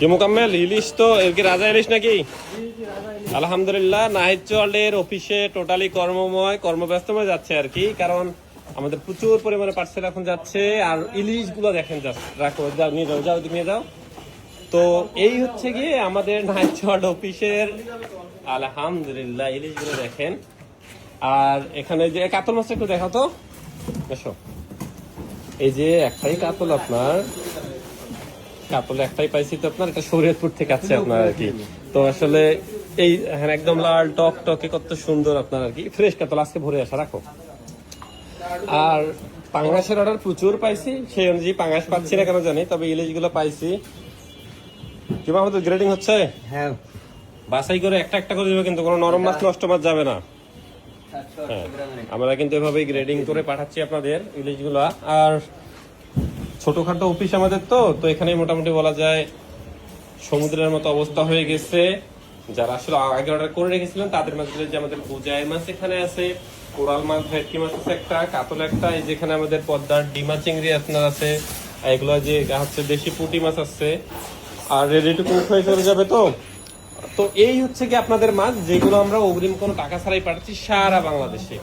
কি মোকাম্মেল, ইলিশ তো এর কি রাজা ইলিশ নাকি? আলহামদুলিল্লাহ, নাহিদ ওয়ার্ল্ডের অফিসে টোটালি কর্মব্যস্তময় যাচ্ছে আর কি, কারণ আমাদের প্রচুর পরিমাণে পার্সেল এখন যাচ্ছে। আর ইলিশ গুলো দেখেন, জাস্ট রাখো, যাও নিয়ে যাও, যাও নিয়ে যাও। তো এই হচ্ছে গিয়ে আমাদের নাহিদ ওয়ার্ল্ড অফিসের আলহামদুলিল্লাহ ইলিশ গুলো দেখেন। আর এখানে যে কাতল মাছটা একটু দেখাও তো, এসো। এই যে একটাই কাতল, আপনার কাতল একটাই পাইছি তো আপনার, এটা শরীয়তপুর থেকে আছে আপনার আর কি। তো আসলে এই হ্যাঁ একদম লাল টক টকে কত সুন্দর আপনার আর কি, ফ্রেশ কাতল আজকে ভরে আসা, রাখো। আর পাঙ্গাসের অর্ডার প্রচুর পাইছি, সেই অনুযায়ী পাঙ্গাস পাচ্ছি না কেন জানি, তবে ইলিশ গুলো পাইছি। কিংবা আমাদের গ্রেডিং হচ্ছে, হ্যাঁ বাছাই করে একটা একটা করে দেবে, কিন্তু কোনো নরম মাছ নষ্ট মাছ যাবে না। হ্যাঁ, আমরা কিন্তু এভাবেই গ্রেডিং করে পাঠাচ্ছি আপনাদের ইলিশ গুলা। আর ছোটখাটো অফিস আমাদের, তো তো এখানে মোটামুটি বলা যায় সমুদ্রের মতো অবস্থা হয়ে গেছে। যারা আসলে আগে অর্ডার করে রেখেছিলেন তাদের মাঝে যে আমাদের পূজায় মাছ এখানে আছে, কোরাল মাছ, ভেটকি মাছ আছে একটা, কাতল একটা, এই যেখানে আমাদের পদ্মার ডিমা চিংড়ি আপনার আছে, এগুলো যে হচ্ছে দেশি পুঁটি মাছ আছে, আর রেডি টু কুক হয়ে চলে যাবে। তো তো এই হচ্ছে কি আপনাদের মাছ, যেগুলো আমরা অগ্রিম কোনো টাকা ছাড়াই পাঠাচ্ছি সারা বাংলাদেশে।